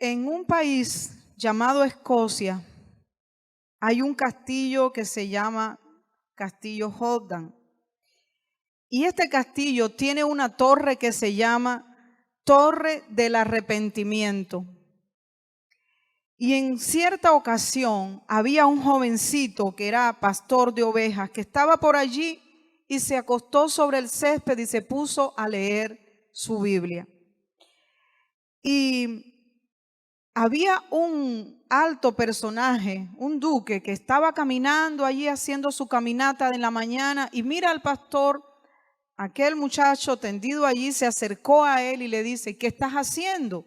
En un país llamado Escocia hay un castillo que se llama Castillo Houghton. Y este castillo tiene una torre que se llama Torre del Arrepentimiento. Y en cierta ocasión había un jovencito que era pastor de ovejas que estaba por allí y se acostó sobre el césped y se puso a leer su Biblia. Y había un alto personaje, un duque, que estaba caminando allí haciendo su caminata de la mañana y mira al pastor, aquel muchacho tendido allí, se acercó a él y le dice, ¿qué estás haciendo?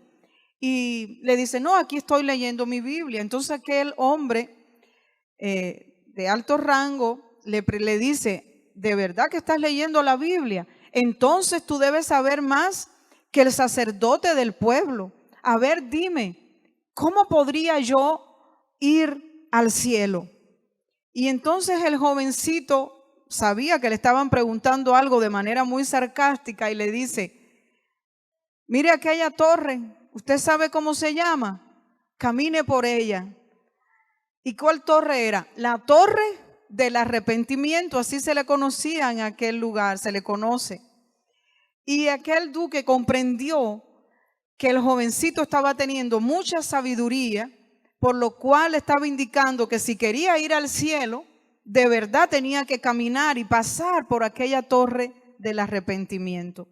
Y le dice, no, aquí estoy leyendo mi Biblia. Entonces aquel hombre de alto rango le dice, ¿de verdad que estás leyendo la Biblia? Entonces tú debes saber más que el sacerdote del pueblo. A ver, dime, ¿cómo podría yo ir al cielo? Y entonces el jovencito sabía que le estaban preguntando algo de manera muy sarcástica y le dice, mire aquella torre, ¿usted sabe cómo se llama? Camine por ella. ¿Y cuál torre era? La torre del arrepentimiento, así se le conocía en aquel lugar, se le conoce. Y aquel duque comprendió que el jovencito estaba teniendo mucha sabiduría, por lo cual estaba indicando que si quería ir al cielo, de verdad tenía que caminar y pasar por aquella torre del arrepentimiento.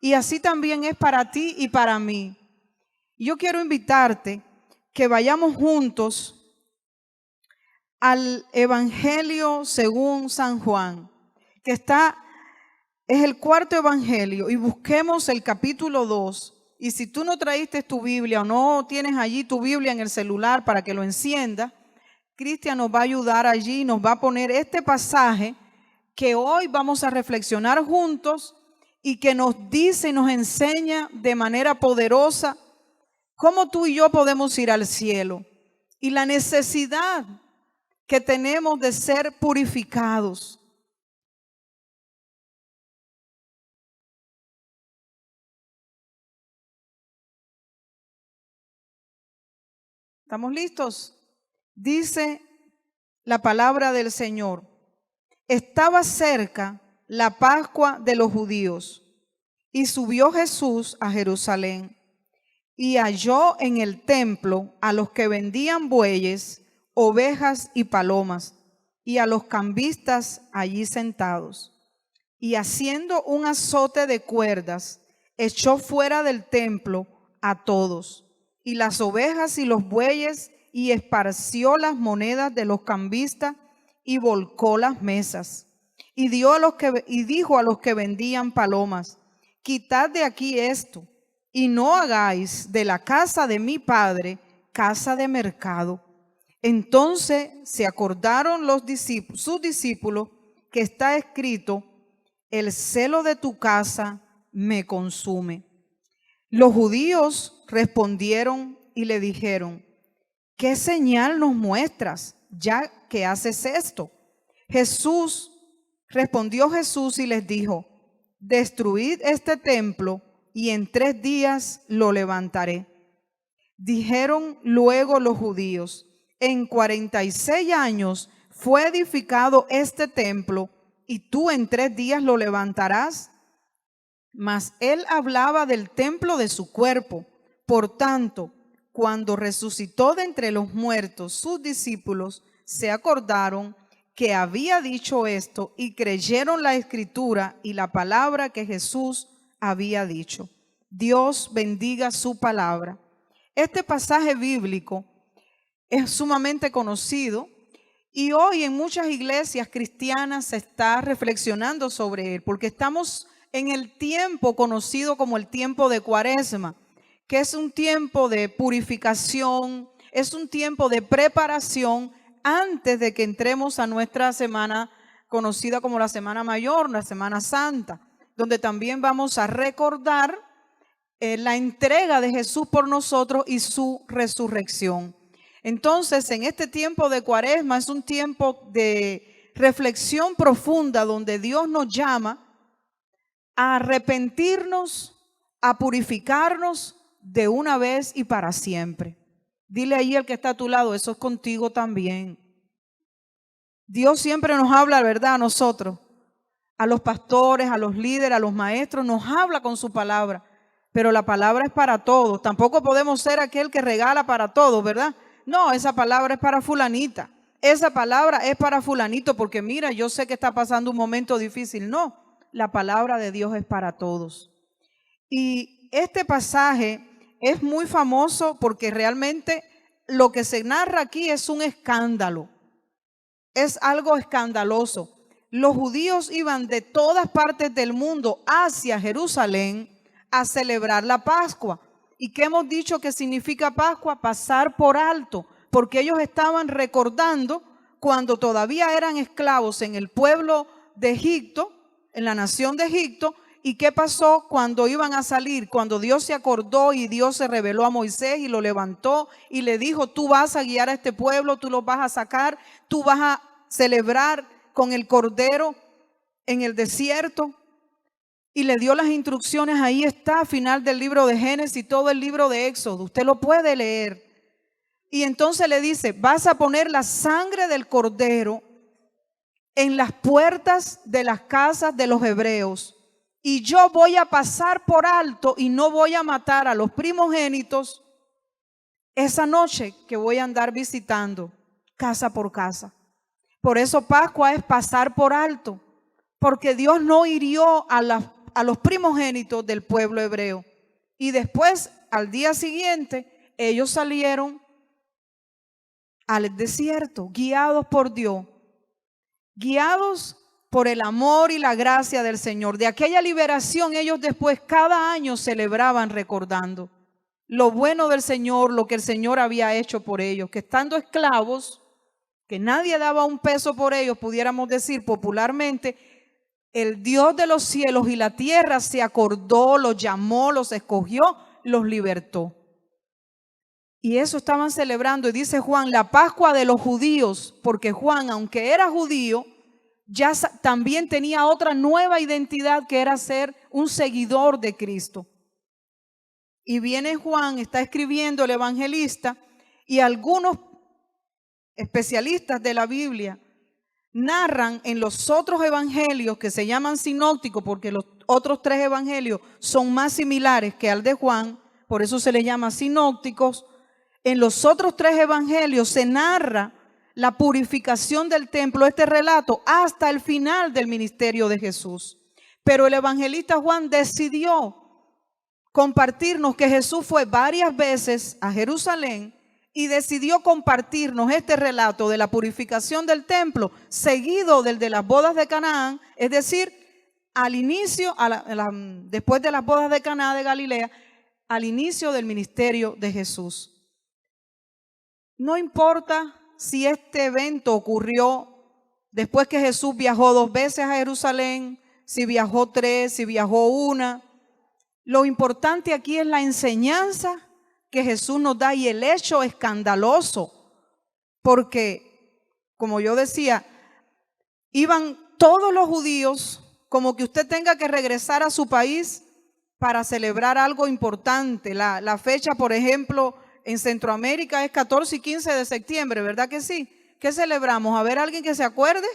Y así también es para ti y para mí. Yo quiero invitarte que vayamos juntos al Evangelio según San Juan, que es el cuarto evangelio, y busquemos el capítulo 2. Y si tú no traíste tu Biblia o no tienes allí tu Biblia en el celular para que lo enciendas, Cristian nos va a ayudar allí, nos va a poner este pasaje que hoy vamos a reflexionar juntos y que nos dice y nos enseña de manera poderosa cómo tú y yo podemos ir al cielo y la necesidad que tenemos de ser purificados. ¿Estamos listos? Dice la palabra del Señor. Estaba cerca la Pascua de los judíos y subió Jesús a Jerusalén y halló en el templo a los que vendían bueyes, ovejas y palomas y a los cambistas allí sentados. Y haciendo un azote de cuerdas, echó fuera del templo a todos y las ovejas y los bueyes, y esparció las monedas de los cambistas y volcó las mesas. Y dijo a los que vendían palomas, quitad de aquí esto, y no hagáis de la casa de mi padre casa de mercado. Entonces se acordaron sus discípulos que está escrito, el celo de tu casa me consume. Los judíos respondieron y le dijeron, ¿qué señal nos muestras ya que haces esto? Respondió Jesús y les dijo, destruid este templo y en 3 días lo levantaré. Dijeron luego los judíos, en 46 años fue edificado este templo y tú en 3 días lo levantarás. Mas él hablaba del templo de su cuerpo. Por tanto, cuando resucitó de entre los muertos, sus discípulos se acordaron que había dicho esto y creyeron la escritura y la palabra que Jesús había dicho. Dios bendiga su palabra. Este pasaje bíblico es sumamente conocido y hoy en muchas iglesias cristianas se está reflexionando sobre él, porque estamos en el tiempo conocido como el tiempo de Cuaresma, que es un tiempo de purificación, es un tiempo de preparación antes de que entremos a nuestra semana conocida como la Semana Mayor, la Semana Santa, donde también vamos a recordar la entrega de Jesús por nosotros y su resurrección. Entonces, en este tiempo de Cuaresma es un tiempo de reflexión profunda donde Dios nos llama a arrepentirnos, a purificarnos de una vez y para siempre. Dile ahí al que está a tu lado, eso es contigo también. Dios siempre nos habla, ¿verdad? A nosotros, a los pastores, a los líderes, a los maestros, nos habla con su palabra. Pero la palabra es para todos. Tampoco podemos ser aquel que regala para todos, ¿verdad? No, esa palabra es para fulanita. Esa palabra es para fulanito porque mira, yo sé que está pasando un momento difícil. No, la palabra de Dios es para todos. Y este pasaje es muy famoso porque realmente lo que se narra aquí es un escándalo. Es algo escandaloso. Los judíos iban de todas partes del mundo hacia Jerusalén a celebrar la Pascua. ¿Y qué hemos dicho que significa Pascua? Pasar por alto, porque ellos estaban recordando cuando todavía eran esclavos en el pueblo de Egipto, en la nación de Egipto, y qué pasó cuando iban a salir, cuando Dios se acordó y Dios se reveló a Moisés y lo levantó y le dijo, tú vas a guiar a este pueblo, tú los vas a sacar, tú vas a celebrar con el Cordero en el desierto. Y le dio las instrucciones, ahí está, al final del libro de Génesis y todo el libro de Éxodo. Usted lo puede leer. Y entonces le dice, vas a poner la sangre del Cordero en las puertas de las casas de los hebreos. Y yo voy a pasar por alto y no voy a matar a los primogénitos esa noche que voy a andar visitando casa por casa. Por eso Pascua es pasar por alto, porque Dios no hirió a los primogénitos del pueblo hebreo. Y después, al día siguiente, ellos salieron al desierto, guiados por Dios, guiados por el amor y la gracia del Señor. De aquella liberación, ellos después cada año celebraban recordando lo bueno del Señor, lo que el Señor había hecho por ellos, que estando esclavos, que nadie daba un peso por ellos, pudiéramos decir popularmente, el Dios de los cielos y la tierra se acordó, los llamó, los escogió, los libertó. Y eso estaban celebrando. Y dice Juan, la Pascua de los judíos, porque Juan, aunque era judío, ya también tenía otra nueva identidad que era ser un seguidor de Cristo. Y viene Juan, está escribiendo el evangelista, y algunos especialistas de la Biblia narran en los otros evangelios que se llaman sinópticos, porque los otros 3 evangelios son más similares que al de Juan, por eso se les llama sinópticos. En los otros 3 evangelios se narra la purificación del templo, este relato, hasta el final del ministerio de Jesús. Pero el evangelista Juan decidió compartirnos que Jesús fue varias veces a Jerusalén y decidió compartirnos este relato de la purificación del templo, seguido del de las bodas de Canaán, es decir, al inicio, después de las bodas de Caná de Galilea, al inicio del ministerio de Jesús. No importa si este evento ocurrió después que Jesús viajó 2 veces a Jerusalén, si viajó 3, si viajó 1. Lo importante aquí es la enseñanza que Jesús nos da y el hecho escandaloso, porque, como yo decía, iban todos los judíos, como que usted tenga que regresar a su país para celebrar algo importante. La fecha, por ejemplo, en Centroamérica es 14 y 15 de septiembre, ¿verdad que sí? ¿Qué celebramos? A ver, ¿alguien que se acuerde?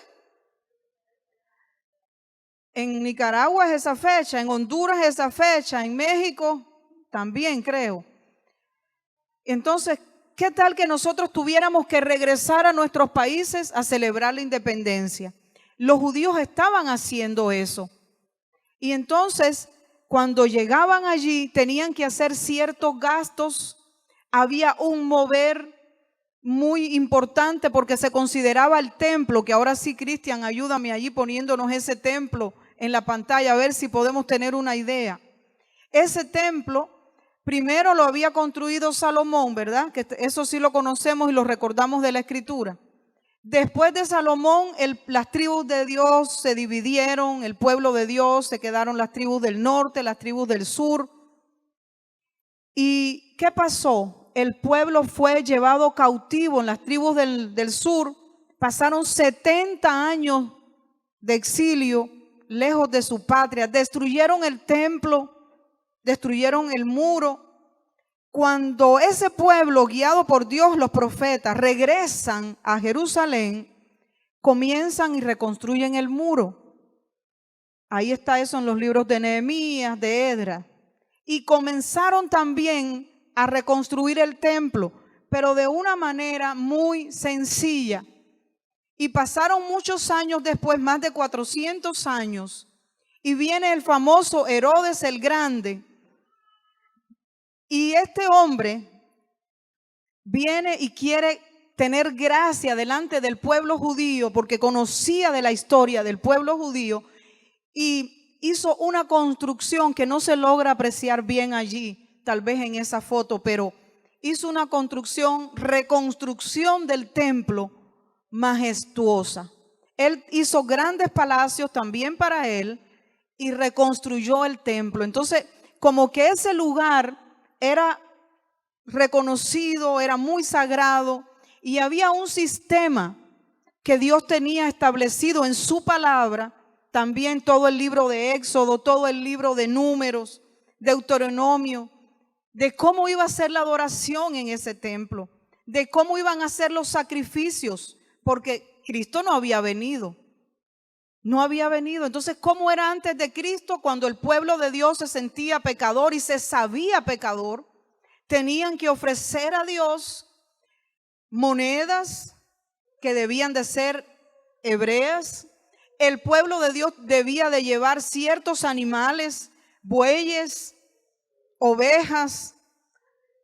En Nicaragua es esa fecha, en Honduras es esa fecha, en México también creo. Entonces, ¿qué tal que nosotros tuviéramos que regresar a nuestros países a celebrar la independencia? Los judíos estaban haciendo eso. Y entonces, cuando llegaban allí, tenían que hacer ciertos gastos. Había un mover muy importante porque se consideraba el templo, que ahora sí, Cristian, ayúdame allí poniéndonos ese templo en la pantalla, a ver si podemos tener una idea. Ese templo primero lo había construido Salomón, ¿verdad? Que eso sí lo conocemos y lo recordamos de la Escritura. Después de Salomón, las tribus de Dios se dividieron, el pueblo de Dios, se quedaron las tribus del norte, las tribus del sur. ¿Y qué pasó? El pueblo fue llevado cautivo en las tribus del sur. Pasaron 70 años de exilio, lejos de su patria. Destruyeron el templo, destruyeron el muro. Cuando ese pueblo, guiado por Dios, los profetas, regresan a Jerusalén, comienzan y reconstruyen el muro. Ahí está eso en los libros de Nehemías, de Esdras. Y comenzaron también a reconstruir el templo, pero de una manera muy sencilla. Y pasaron muchos años después, más de 400 años, y viene el famoso Herodes el Grande. Y este hombre viene y quiere tener gracia delante del pueblo judío, porque conocía de la historia del pueblo judío, y hizo una construcción que no se logra apreciar bien allí, tal vez en esa foto, pero hizo una reconstrucción del templo majestuosa. Él hizo grandes palacios también para él y reconstruyó el templo. Entonces, como que ese lugar era reconocido, era muy sagrado, y había un sistema que Dios tenía establecido en su palabra, también todo el libro de Éxodo, todo el libro de Números, Deuteronomio, de cómo iba a ser la adoración en ese templo, de cómo iban a ser los sacrificios, porque Cristo no había venido. No había venido. Entonces, ¿cómo era antes de Cristo? Cuando el pueblo de Dios se sentía pecador y se sabía pecador, tenían que ofrecer a Dios monedas que debían de ser hebreas. El pueblo de Dios debía de llevar ciertos animales, bueyes, ovejas,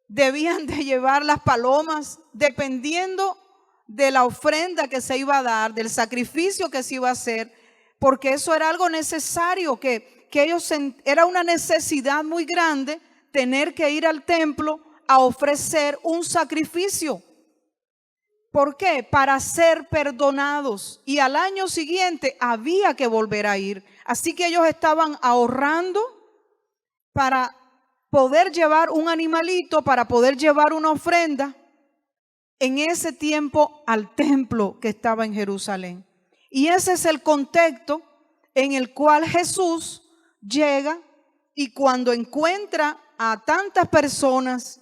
debían de llevar las palomas, dependiendo de la ofrenda que se iba a dar, del sacrificio que se iba a hacer, porque eso era algo necesario, que ellos, era una necesidad muy grande tener que ir al templo a ofrecer un sacrificio. ¿Por qué? Para ser perdonados. Y al año siguiente había que volver a ir. Así que ellos estaban ahorrando para poder llevar un animalito, para poder llevar una ofrenda en ese tiempo al templo que estaba en Jerusalén. Y ese es el contexto en el cual Jesús llega, y cuando encuentra a tantas personas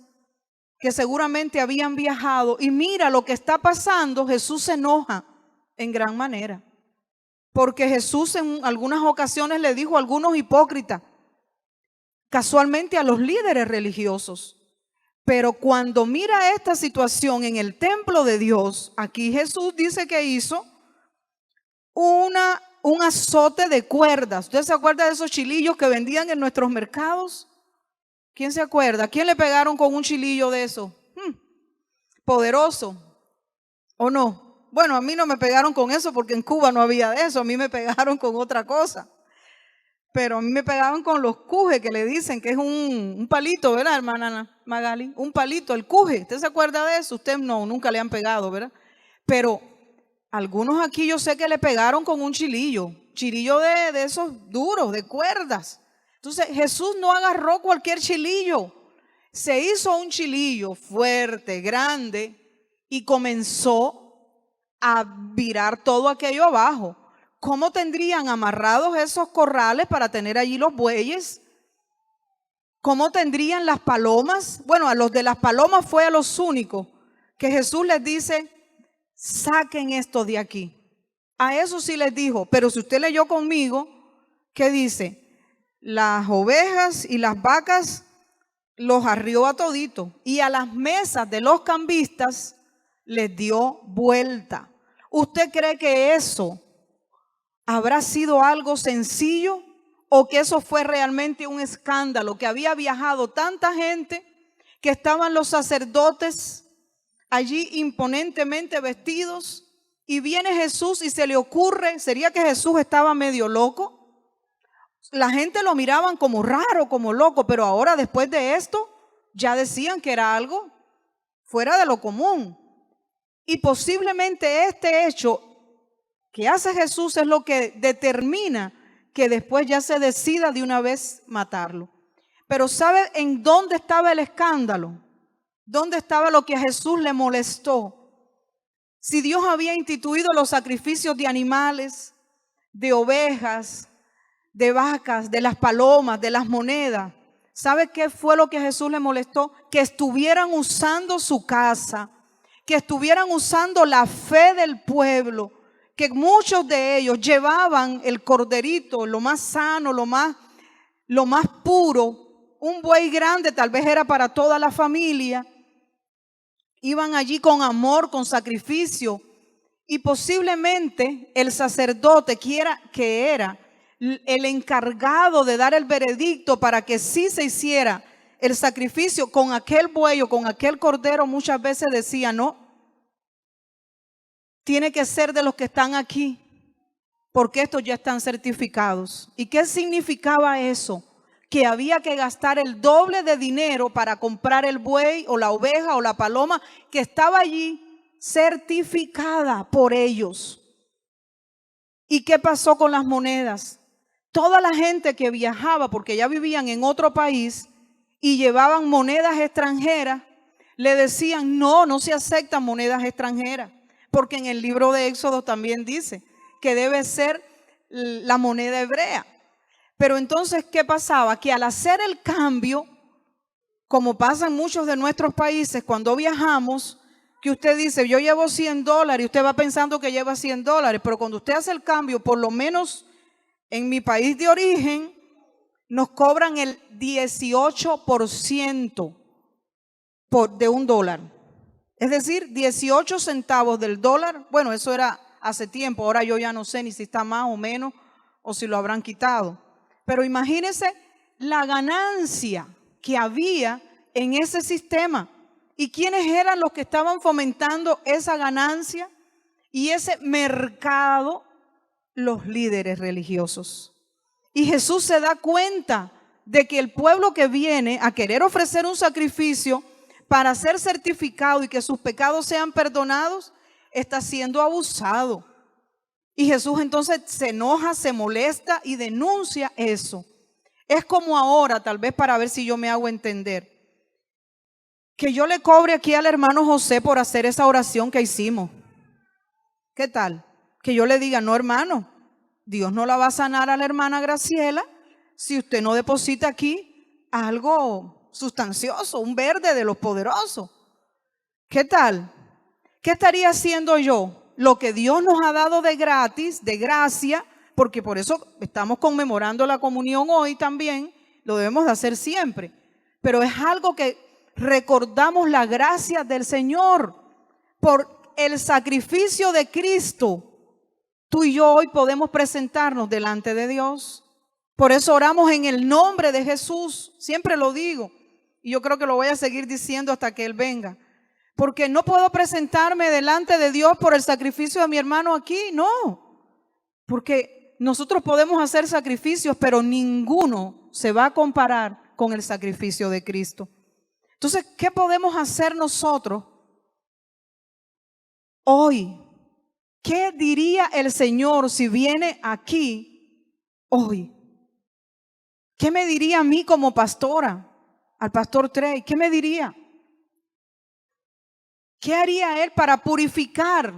que seguramente habían viajado y mira lo que está pasando, Jesús se enoja en gran manera. Porque Jesús en algunas ocasiones le dijo a algunos hipócritas, casualmente a los líderes religiosos. Pero cuando mira esta situación en el templo de Dios, aquí Jesús dice que hizo un azote de cuerdas. ¿Usted se acuerda de esos chilillos que vendían en nuestros mercados? ¿Quién se acuerda? ¿Quién le pegaron con un chilillo de eso? Poderoso, ¿o no? Bueno, a mí no me pegaron con eso porque en Cuba no había de eso. A mí me pegaron con otra cosa. Pero a mí me pegaban con los cujes, que le dicen que es un palito, ¿verdad, hermana Magali? Un palito, el cuje. ¿Usted se acuerda de eso? Usted no, nunca le han pegado, ¿verdad? Pero algunos aquí yo sé que le pegaron con un chilillo de esos duros, de cuerdas. Entonces Jesús no agarró cualquier chilillo. Se hizo un chilillo fuerte, grande, y comenzó a virar todo aquello abajo. ¿Cómo tendrían amarrados esos corrales para tener allí los bueyes? ¿Cómo tendrían las palomas? Bueno, a los de las palomas fue a los únicos que Jesús les dice, saquen esto de aquí. A eso sí les dijo, pero si usted leyó conmigo, ¿qué dice? Las ovejas y las vacas los arrió a todito, y a las mesas de los cambistas les dio vuelta. ¿Usted cree que eso habrá sido algo sencillo, o que eso fue realmente un escándalo, que había viajado tanta gente, que estaban los sacerdotes allí imponentemente vestidos, y viene Jesús y se le ocurre? ¿Sería que Jesús estaba medio loco? La gente lo miraban como raro, como loco, pero ahora después de esto ya decían que era algo fuera de lo común. Y posiblemente este hecho que hace Jesús es lo que determina que después ya se decida de una vez matarlo. Pero ¿sabe en dónde estaba el escándalo? ¿Dónde estaba lo que a Jesús le molestó? Si Dios había instituido los sacrificios de animales, de ovejas, de vacas, de las palomas, de las monedas, ¿Sabe qué fue lo que a Jesús le molestó? Que estuvieran usando su casa, que estuvieran usando la fe del pueblo, que muchos de ellos llevaban el corderito, lo más sano, lo más puro, un buey grande, tal vez era para toda la familia. Iban allí con amor, con sacrificio, y posiblemente el sacerdote, que era el encargado de dar el veredicto para que sí se hiciera el sacrificio con aquel buey o con aquel cordero, muchas veces decía: no, tiene que ser de los que están aquí, porque estos ya están certificados. ¿Y qué significaba eso? Que había que gastar el doble de dinero para comprar el buey o la oveja o la paloma que estaba allí certificada por ellos. ¿Y qué pasó con las monedas? Toda la gente que viajaba, porque ya vivían en otro país y llevaban monedas extranjeras, le decían: no se aceptan monedas extranjeras, porque en el libro de Éxodo también dice que debe ser la moneda hebrea. Pero entonces, ¿qué pasaba? Que al hacer el cambio, como pasa en muchos de nuestros países, cuando viajamos, que usted dice: yo llevo $100, y usted va pensando que lleva $100, pero cuando usted hace el cambio, por lo menos en mi país de origen, nos cobran el 18% de $1. Es decir, 18 centavos del dólar. Bueno, eso era hace tiempo, ahora yo ya no sé ni si está más o menos, o si lo habrán quitado. Pero imagínense la ganancia que había en ese sistema. ¿Y quiénes eran los que estaban fomentando esa ganancia y ese mercado? Los líderes religiosos. Y Jesús se da cuenta de que el pueblo que viene a querer ofrecer un sacrificio para ser certificado y que sus pecados sean perdonados, está siendo abusado. Y Jesús entonces se enoja, se molesta y denuncia eso. Es como ahora, tal vez para ver si yo me hago entender, que yo le cobre aquí al hermano José por hacer esa oración que hicimos. ¿Qué tal? Que yo le diga: no, hermano, Dios no la va a sanar a la hermana Graciela si usted no deposita aquí algo sustancioso, un verde de los poderosos. ¿Qué tal? ¿Qué estaría haciendo yo? Lo que Dios nos ha dado de gratis, de gracia, porque por eso estamos conmemorando la comunión hoy también, lo debemos de hacer siempre. Pero es algo que recordamos la gracia del Señor por el sacrificio de Cristo. Tú y yo hoy podemos presentarnos delante de Dios. Por eso oramos en el nombre de Jesús. Siempre lo digo, y yo creo que lo voy a seguir diciendo hasta que Él venga. Porque no puedo presentarme delante de Dios por el sacrificio de mi hermano aquí, no. Porque nosotros podemos hacer sacrificios, pero ninguno se va a comparar con el sacrificio de Cristo. Entonces, ¿qué podemos hacer nosotros hoy? ¿Qué diría el Señor si viene aquí hoy? ¿Qué me diría a mí como pastora? Al pastor Trey, ¿qué me diría? ¿Qué haría Él para purificar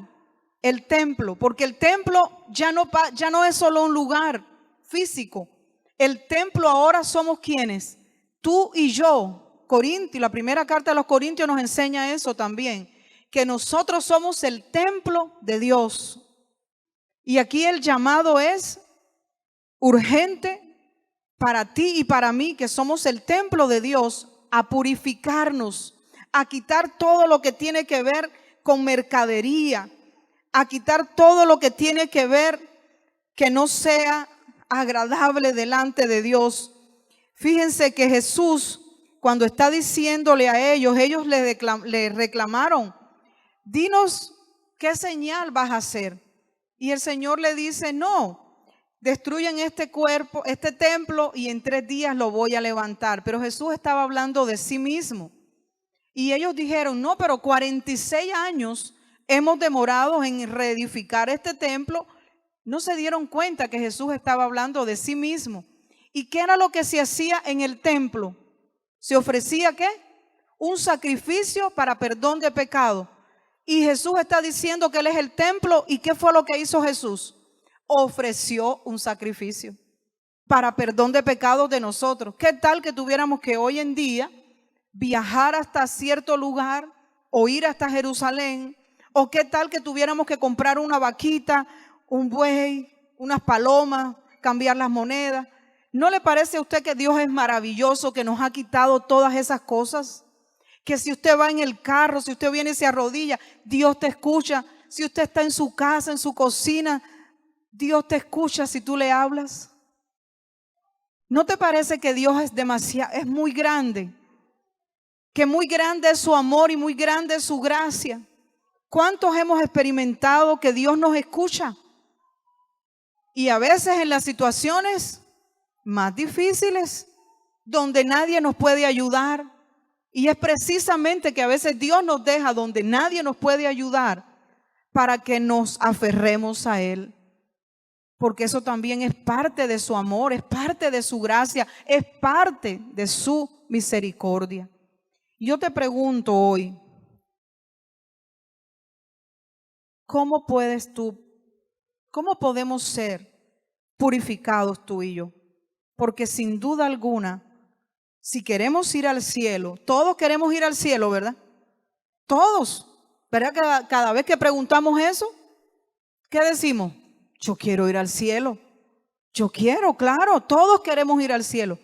el templo? Porque el templo ya no es solo un lugar físico. El templo ahora somos quienes, tú y yo. Corintios, la primera carta de los Corintios nos enseña eso también, que nosotros somos el templo de Dios. Y aquí el llamado es urgente para ti y para mí, que somos el templo de Dios, a purificarnos, a quitar todo lo que tiene que ver con mercadería, a quitar todo lo que tiene que ver que no sea agradable delante de Dios. Fíjense que Jesús, cuando está diciéndole a ellos le reclamaron: dinos qué señal vas a hacer. Y el Señor le dice: no, destruyen este cuerpo, este templo, y en 3 días lo voy a levantar. Pero Jesús estaba hablando de sí mismo. Y ellos dijeron: no, pero 46 años hemos demorado en reedificar este templo. No se dieron cuenta que Jesús estaba hablando de sí mismo. ¿Y qué era lo que se hacía en el templo? ¿Se ofrecía qué? Un sacrificio para perdón de pecado. Y Jesús está diciendo que Él es el templo. ¿Y qué fue lo que hizo Jesús? Ofreció un sacrificio. para perdón de pecados de nosotros. ¿Qué tal que tuviéramos que hoy en día viajar hasta cierto lugar o ir hasta Jerusalén? ¿O qué tal que tuviéramos que comprar una vaquita, un buey, unas palomas, cambiar las monedas? ¿No le parece a usted que Dios es maravilloso, que nos ha quitado todas esas cosas? Que si usted va en el carro, si usted viene y se arrodilla, Dios te escucha. Si usted está en su casa, en su cocina, Dios te escucha si tú le hablas. ¿No te parece que Dios es muy grande? Que muy grande es su amor y muy grande es su gracia. ¿Cuántos hemos experimentado que Dios nos escucha? Y a veces en las situaciones más difíciles, donde nadie nos puede ayudar. Y es precisamente que a veces Dios nos deja donde nadie nos puede ayudar para que nos aferremos a Él. Porque eso también es parte de su amor, es parte de su gracia, es parte de su misericordia. Yo te pregunto hoy, ¿cómo podemos ser purificados tú y yo? Porque sin duda alguna, si queremos ir al cielo, todos queremos ir al cielo, ¿verdad? Todos. ¿Verdad que cada vez que preguntamos eso, qué decimos? Yo quiero ir al cielo. Yo quiero, claro, todos queremos ir al cielo.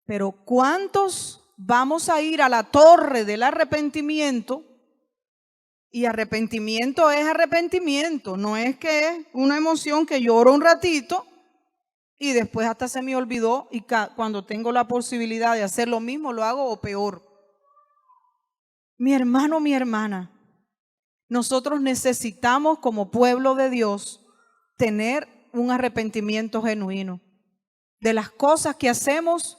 Pero ¿cuántos vamos a ir a la torre del arrepentimiento? Y arrepentimiento es arrepentimiento, no es que es una emoción que lloro un ratito y después hasta se me olvidó y cuando tengo la posibilidad de hacer lo mismo lo hago o peor. Mi hermano, mi hermana, nosotros necesitamos como pueblo de Dios tener un arrepentimiento genuino de las cosas que hacemos,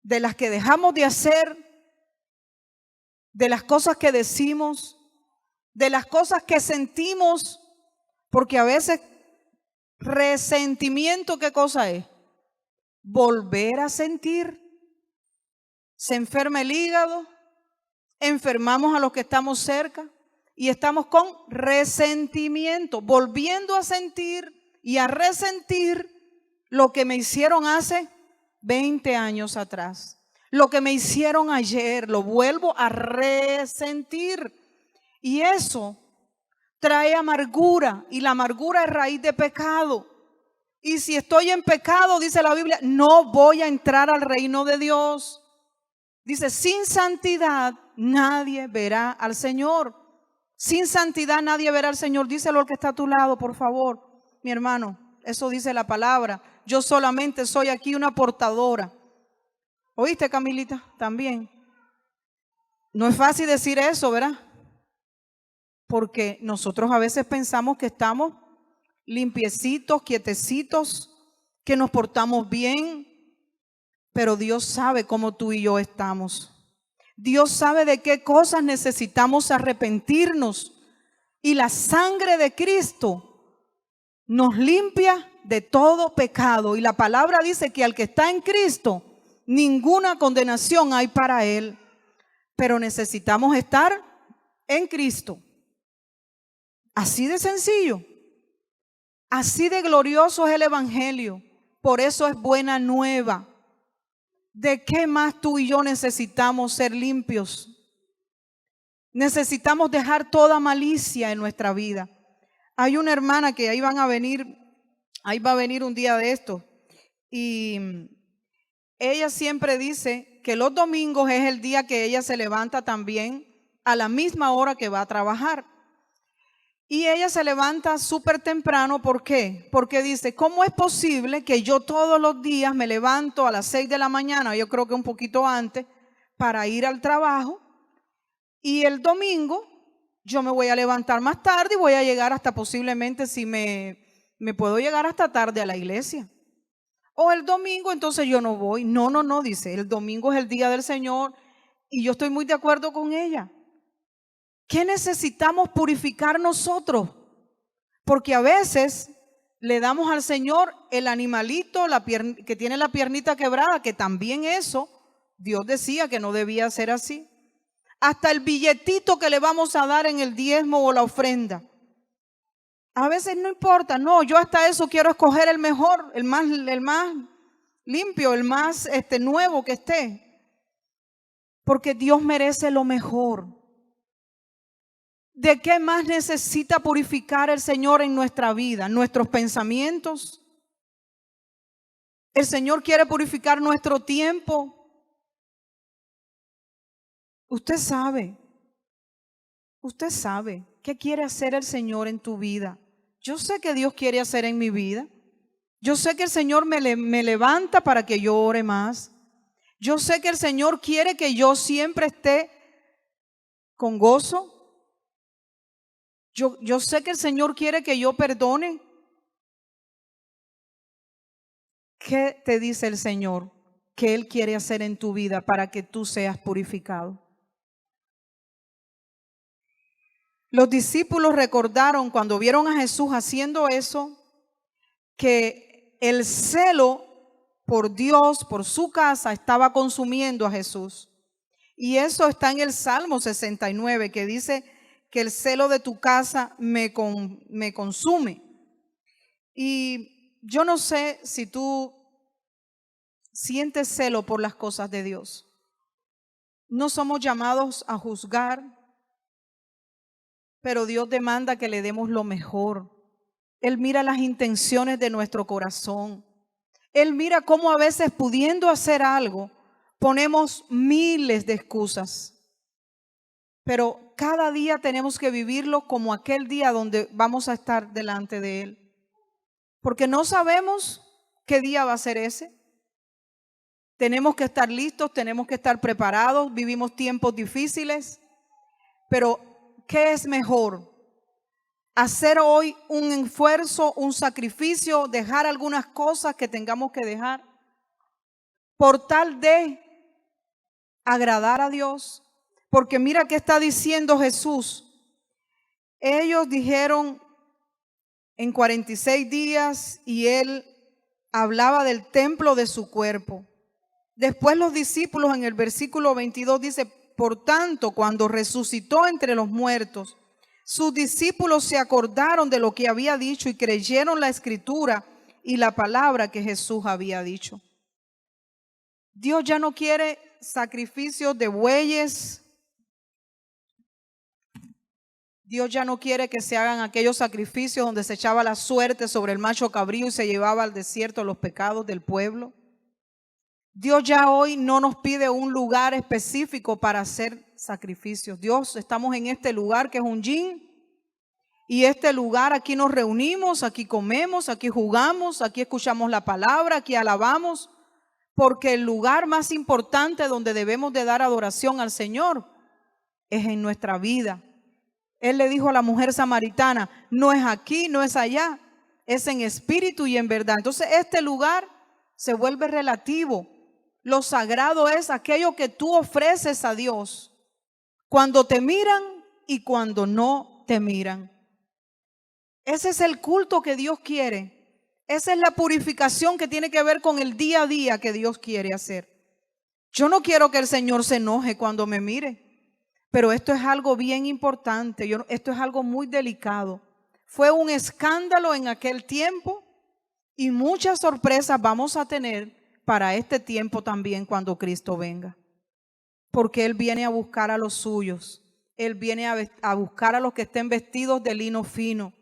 de las que dejamos de hacer, de las cosas que decimos, de las cosas que sentimos, porque a veces resentimiento, ¿qué cosa es? Volver a sentir. Se enferma el hígado, enfermamos a los que estamos cerca y estamos con resentimiento, volviendo a sentir y a resentir lo que me hicieron hace 20 años atrás. Lo que me hicieron ayer, lo vuelvo a resentir. Y eso trae amargura, y la amargura es raíz de pecado. Y si estoy en pecado, dice la Biblia, no voy a entrar al reino de Dios. Dice, sin santidad nadie verá al Señor. Sin santidad nadie verá al Señor. Díselo al que está a tu lado, por favor. Mi hermano, eso dice la palabra. Yo solamente soy aquí una portadora. ¿Oíste, Camilita? También. No es fácil decir eso, ¿verdad? Porque nosotros a veces pensamos que estamos limpiecitos, quietecitos, que nos portamos bien, pero Dios sabe cómo tú y yo estamos. Dios sabe de qué cosas necesitamos arrepentirnos, y la sangre de Cristo nos limpia de todo pecado. Y la palabra dice que al que está en Cristo, ninguna condenación hay para él. Pero necesitamos estar en Cristo. Así de sencillo, así de glorioso es el Evangelio. Por eso es buena nueva. ¿De qué más tú y yo necesitamos ser limpios? Necesitamos dejar toda malicia en nuestra vida. Hay una hermana que ahí va a venir un día de esto, y ella siempre dice que los domingos es el día que ella se levanta también a la misma hora que va a trabajar. Y ella se levanta súper temprano. ¿Por qué? Porque dice, ¿cómo es posible que yo todos los días me levanto a las 6 de la mañana, yo creo que un poquito antes, para ir al trabajo, y el domingo yo me voy a levantar más tarde y voy a llegar hasta posiblemente, si me puedo llegar hasta tarde a la iglesia? O el domingo entonces yo no voy. No, dice, el domingo es el día del Señor, y yo estoy muy de acuerdo con ella. ¿Qué necesitamos purificar nosotros? Porque a veces le damos al Señor el animalito que tiene la piernita quebrada, que también eso, Dios decía que no debía ser así. Hasta el billetito que le vamos a dar en el diezmo o la ofrenda. A veces no importa, no, yo hasta eso quiero escoger el mejor, el más limpio, el más nuevo que esté. Porque Dios merece lo mejor. ¿De qué más necesita purificar el Señor en nuestra vida? Nuestros pensamientos. El Señor quiere purificar nuestro tiempo. Usted sabe qué quiere hacer el Señor en tu vida. Yo sé que Dios quiere hacer en mi vida. Yo sé que el Señor me levanta para que yo ore más. Yo sé que el Señor quiere que yo siempre esté con gozo. Yo sé que el Señor quiere que yo perdone. ¿Qué te dice el Señor que Él quiere hacer en tu vida para que tú seas purificado? Los discípulos recordaron cuando vieron a Jesús haciendo eso, que el celo por Dios, por su casa, estaba consumiendo a Jesús. Y eso está en el Salmo 69, que dice que el celo de tu casa me consume. Y yo no sé si tú sientes celo por las cosas de Dios. No somos llamados a juzgar, pero Dios demanda que le demos lo mejor. Él mira las intenciones de nuestro corazón. Él mira cómo a veces pudiendo hacer algo, ponemos miles de excusas. Pero cada día tenemos que vivirlo como aquel día donde vamos a estar delante de Él. Porque no sabemos qué día va a ser ese. Tenemos que estar listos, tenemos que estar preparados, vivimos tiempos difíciles. Pero, ¿qué es mejor? Hacer hoy un esfuerzo, un sacrificio, dejar algunas cosas que tengamos que dejar por tal de agradar a Dios. Porque mira qué está diciendo Jesús. Ellos dijeron en 46 días y Él hablaba del templo de su cuerpo. Después los discípulos en el versículo 22 dice, por tanto, cuando resucitó entre los muertos, sus discípulos se acordaron de lo que había dicho y creyeron la escritura y la palabra que Jesús había dicho. Dios ya no quiere sacrificios de bueyes. Dios ya no quiere que se hagan aquellos sacrificios donde se echaba la suerte sobre el macho cabrío y se llevaba al desierto los pecados del pueblo. Dios ya hoy no nos pide un lugar específico para hacer sacrificios. Dios, estamos en este lugar que es un yin. Y este lugar, aquí nos reunimos, aquí comemos, aquí jugamos, aquí escuchamos la palabra, aquí alabamos. Porque el lugar más importante donde debemos de dar adoración al Señor es en nuestra vida. Él le dijo a la mujer samaritana, no es aquí, no es allá, es en espíritu y en verdad. Entonces este lugar se vuelve relativo. Lo sagrado es aquello que tú ofreces a Dios cuando te miran y cuando no te miran. Ese es el culto que Dios quiere. Esa es la purificación que tiene que ver con el día a día que Dios quiere hacer. Yo no quiero que el Señor se enoje cuando me mire. Pero esto es algo bien importante, esto es algo muy delicado. Fue un escándalo en aquel tiempo y muchas sorpresas vamos a tener para este tiempo también cuando Cristo venga. Porque Él viene a buscar a los suyos, Él viene a buscar a los que estén vestidos de lino fino.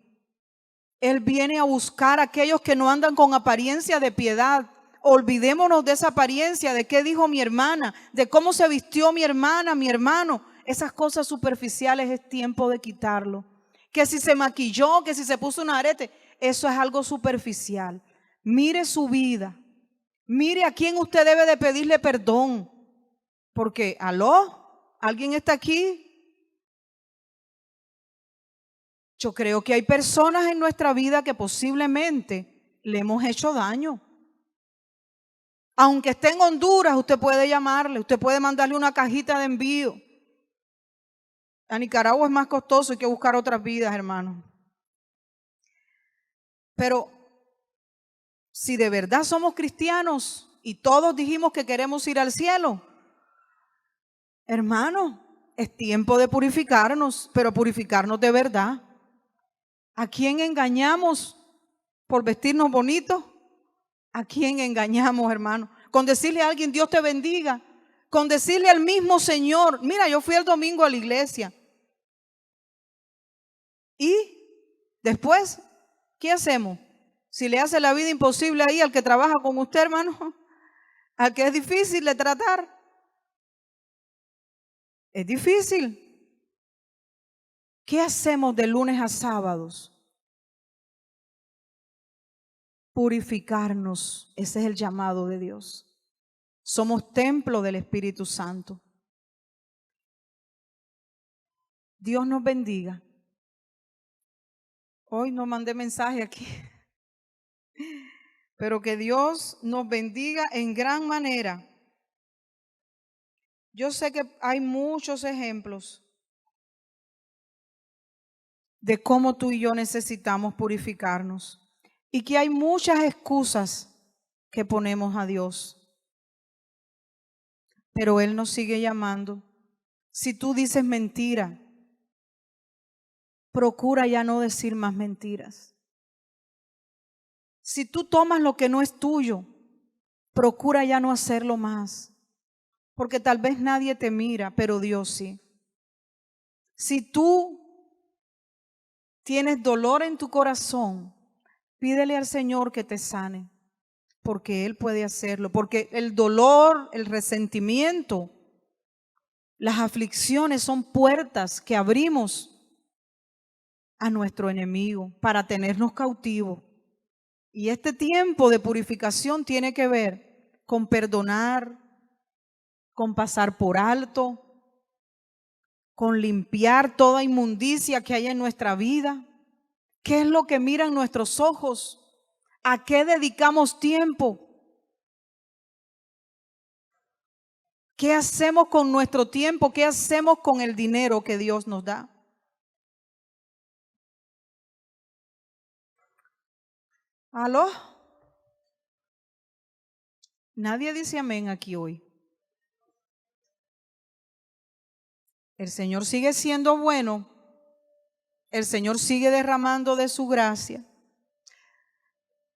Él viene a buscar a aquellos que no andan con apariencia de piedad. Olvidémonos de esa apariencia, de qué dijo mi hermana, de cómo se vistió mi hermana, mi hermano. Esas cosas superficiales es tiempo de quitarlo. Que si se maquilló, que si se puso un arete, eso es algo superficial. Mire su vida. Mire a quién usted debe de pedirle perdón. Porque, ¿aló? ¿Alguien está aquí? Yo creo que hay personas en nuestra vida que posiblemente le hemos hecho daño. Aunque esté en Honduras, usted puede llamarle, usted puede mandarle una cajita de envío. A Nicaragua es más costoso, hay que buscar otras vidas, hermano. Pero si de verdad somos cristianos y todos dijimos que queremos ir al cielo, hermano, es tiempo de purificarnos, pero purificarnos de verdad. ¿A quién engañamos por vestirnos bonitos? ¿A quién engañamos, hermano? Con decirle a alguien, Dios te bendiga. Con decirle al mismo Señor, mira, yo fui el domingo a la iglesia. Y después, ¿qué hacemos? Si le hace la vida imposible ahí al que trabaja con usted, hermano, al que es difícil de tratar. Es difícil. ¿Qué hacemos de lunes a sábados? Purificarnos. Ese es el llamado de Dios. Somos templo del Espíritu Santo. Dios nos bendiga. Hoy no mandé mensaje aquí, pero que Dios nos bendiga en gran manera. Yo sé que hay muchos ejemplos de cómo tú y yo necesitamos purificarnos y que hay muchas excusas que ponemos a Dios, pero Él nos sigue llamando. Si tú dices mentira, procura ya no decir más mentiras. Si tú tomas lo que no es tuyo, procura ya no hacerlo más, porque tal vez nadie te mira, pero Dios sí. Si tú tienes dolor en tu corazón, pídele al Señor que te sane, porque Él puede hacerlo, porque el dolor, el resentimiento, las aflicciones son puertas que abrimos a nuestro enemigo para tenernos cautivos. Y este tiempo de purificación tiene que ver con perdonar, con pasar por alto, con limpiar toda inmundicia que hay en nuestra vida. ¿Qué es lo que miran nuestros ojos? ¿A qué dedicamos tiempo? ¿Qué hacemos con nuestro tiempo? ¿Qué hacemos con el dinero que Dios nos da? ¿Aló? Nadie dice amén aquí hoy. El Señor sigue siendo bueno. El Señor sigue derramando de su gracia.